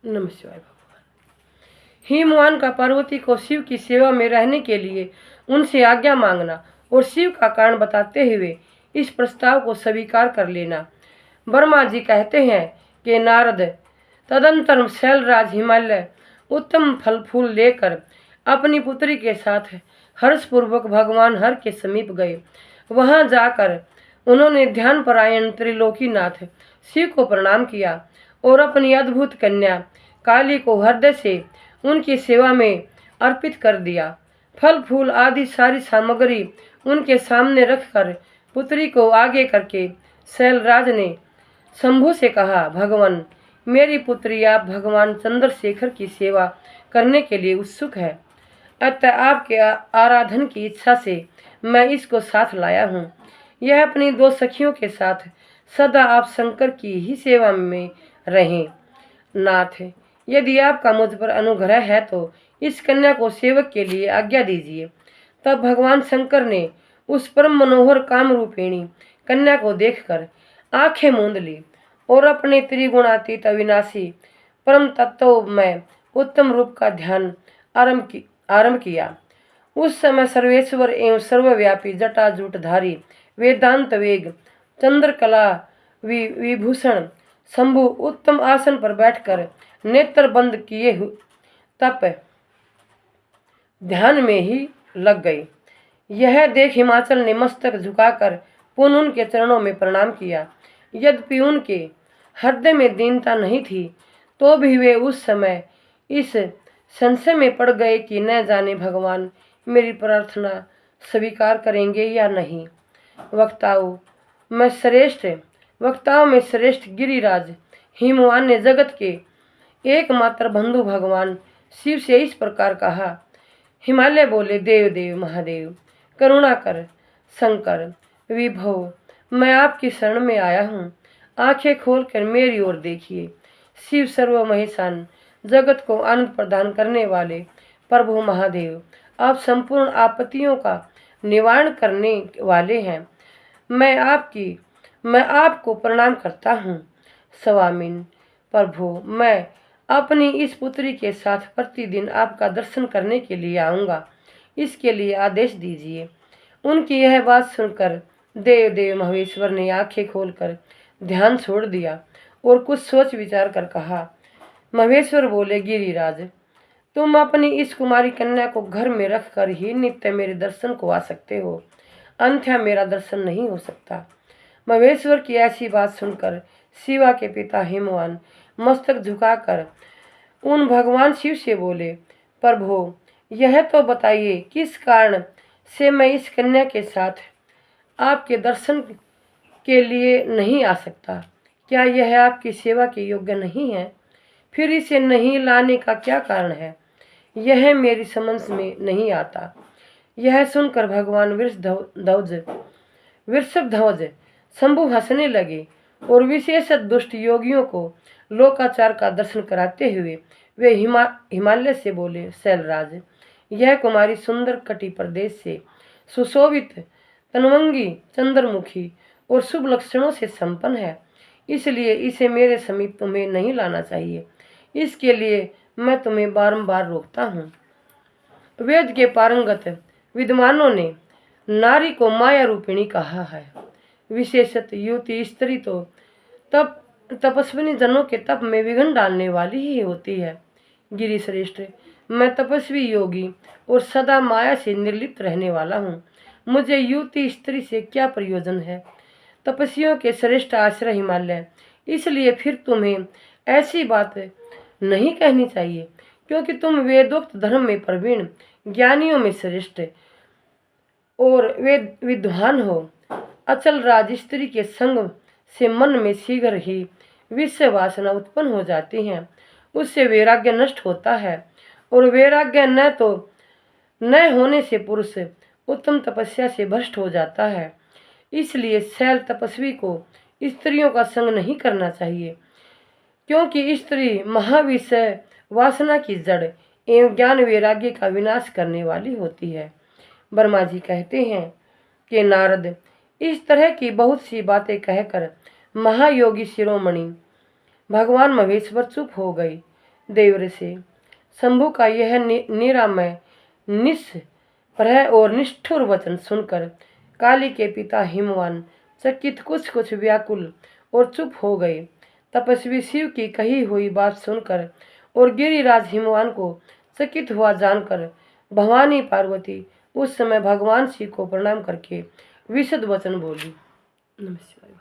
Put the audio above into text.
नमः शिवाय। हिमवान का पार्वती को शिव की सेवा में रहने के लिए उनसे आज्ञा मांगना और शिव का कारण बताते हुए इस प्रस्ताव को स्वीकार कर लेना। वर्मा जी कहते हैं कि नारद तदंतर शैलराज हिमालय उत्तम फल फूल लेकर अपनी पुत्री के साथ हर्षपूर्वक भगवान हर के समीप गए। वहां जाकर उन्होंने ध्यानपरायण त्रिलोकीनाथ शिव को प्रणाम किया और अपनी अद्भुत कन्या काली को हृदय से उनकी सेवा में अर्पित कर दिया। फल फूल आदि सारी सामग्री उनके सामने रखकर पुत्री को आगे करके शैलराज ने शंभु से कहा, भगवान मेरी पुत्री आप भगवान चंद्रशेखर की सेवा करने के लिए उत्सुक है, अतः आपके आराधन की इच्छा से मैं इसको साथ लाया हूँ। यह अपनी दो सखियों के साथ सदा आप शंकर की ही सेवा में रहें। नाथ, यदि आपका मुझ पर अनुग्रह है तो इस कन्या को सेवक के लिए आज्ञा दीजिए। तब भगवान शंकर ने उस परम मनोहर काम रूपिणी कन्या को देखकर आंखें मूंद ली और अपने त्रिगुणातीत अविनाशी परम तत्व में उत्तम रूप का ध्यान आरंभ किया। उस समय सर्वेश्वर एवं सर्वव्यापी जटाजूटधारी वेदांत वेग चंद्रकला विभूषण शंभु उत्तम आसन पर बैठकर नेत्र बंद किए तप ध्यान में ही लग गई। यह देख हिमाचल ने मस्तक झुकाकर पुनः उनके चरणों में प्रणाम किया। यद्यपि उनके हृदय में दीनता नहीं थी तो भी वे उस समय इस संशय में पड़ गए कि न जाने भगवान मेरी प्रार्थना स्वीकार करेंगे या नहीं। वक्ताओं में श्रेष्ठ गिरिराज हिमवान ने जगत के एकमात्र बंधु भगवान शिव से इस प्रकार कहा। हिमालय बोले, देव देव महादेव करुणा कर शंकर विभव, मैं आपकी शरण में आया हूँ, आंखें खोलकर मेरी ओर देखिए। शिव सर्वमहेशान जगत को आनंद प्रदान करने वाले प्रभु महादेव, आप संपूर्ण आपत्तियों का निवारण करने वाले हैं। मैं आपको प्रणाम करता हूँ। स्वामीन प्रभु, मैं अपनी इस पुत्री के साथ प्रतिदिन आपका दर्शन करने के लिए आऊँगा, इसके लिए आदेश दीजिए। उनकी यह बात सुनकर देव देव महेश्वर ने आंखें खोलकर ध्यान छोड़ दिया और कुछ सोच विचार कर कहा। महेश्वर बोले, गिरिराज, तुम अपनी इस कुमारी कन्या को घर में रखकर ही नित्य मेरे दर्शन को आ सकते हो, अन्यथा मेरा दर्शन नहीं हो सकता। महेश्वर की ऐसी बात सुनकर शिवा के पिता हिमवान मस्तक झुकाकर उन भगवान शिव से बोले, प्रभु यह तो बताइए किस कारण से मैं इस कन्या के साथ आपके दर्शन के लिए नहीं आ सकता? क्या यह आपकी सेवा के योग्य नहीं है? फिर इसे नहीं लाने का क्या कारण है? यह मेरी समझ में नहीं आता। यह सुनकर भगवान वृषभध्वज शंभु हंसने लगे और विशेष दुष्ट योगियों को लोकाचार का दर्शन कराते हुए वे हिमालय से बोले, शैलराज, यह कुमारी सुंदर कटी प्रदेश से सुशोभित तनवंगी चंद्रमुखी और शुभ लक्षणों से संपन्न है, इसलिए इसे मेरे समीप तुम्हें नहीं लाना चाहिए। इसके लिए मैं तुम्हें बारंबार रोकता हूँ। वेद के पारंगत विद्वानों ने नारी को माया रूपिणी कहा है। विशेषत युवती स्त्री तो तपस्विनी जनों के तप में विघ्न डालने वाली ही होती है। गिरिश्रेष्ठ, मैं तपस्वी योगी और सदा माया से निर्लिप्त रहने वाला हूँ। मुझे युवती स्त्री से क्या प्रयोजन है? तपस्वियों के श्रेष्ठ आश्रय हिमालय, इसलिए फिर तुम्हें ऐसी बात नहीं कहनी चाहिए, क्योंकि तुम वेदोक्त धर्म में प्रवीण, ज्ञानियों में श्रेष्ठ और वेद विद्वान हो। अचल राज स्त्री के संग से मन में शीघ्र ही विषय वासना उत्पन्न हो जाती हैं, उससे वैराग्य नष्ट होता है और वैराग्य न होने से पुरुष उत्तम तपस्या से भ्रष्ट हो जाता है। इसलिए शैल तपस्वी को स्त्रियों का संग नहीं करना चाहिए, क्योंकि स्त्री महाविषय वासना की जड़ एवं ज्ञान वैराग्य का विनाश करने वाली होती है। वर्मा जी कहते हैं कि नारद इस तरह की बहुत सी बातें कहकर महायोगी शिरोमणि भगवान महेश्वर चुप हो गई। देवर से। शंभु का यह निरामय, निष्प्रह और निष्ठुर वचन सुनकर काली के पिता हिमवान चकित कुछ व्याकुल और चुप हो गए। तपस्वी शिव की कही हुई बात सुनकर और गिरिराज हिमवान को चकित हुआ जानकर भवानी पार्वती उस समय भगवान शिव को प्रणाम करके विशद वचन बोली। नमः शिवाय।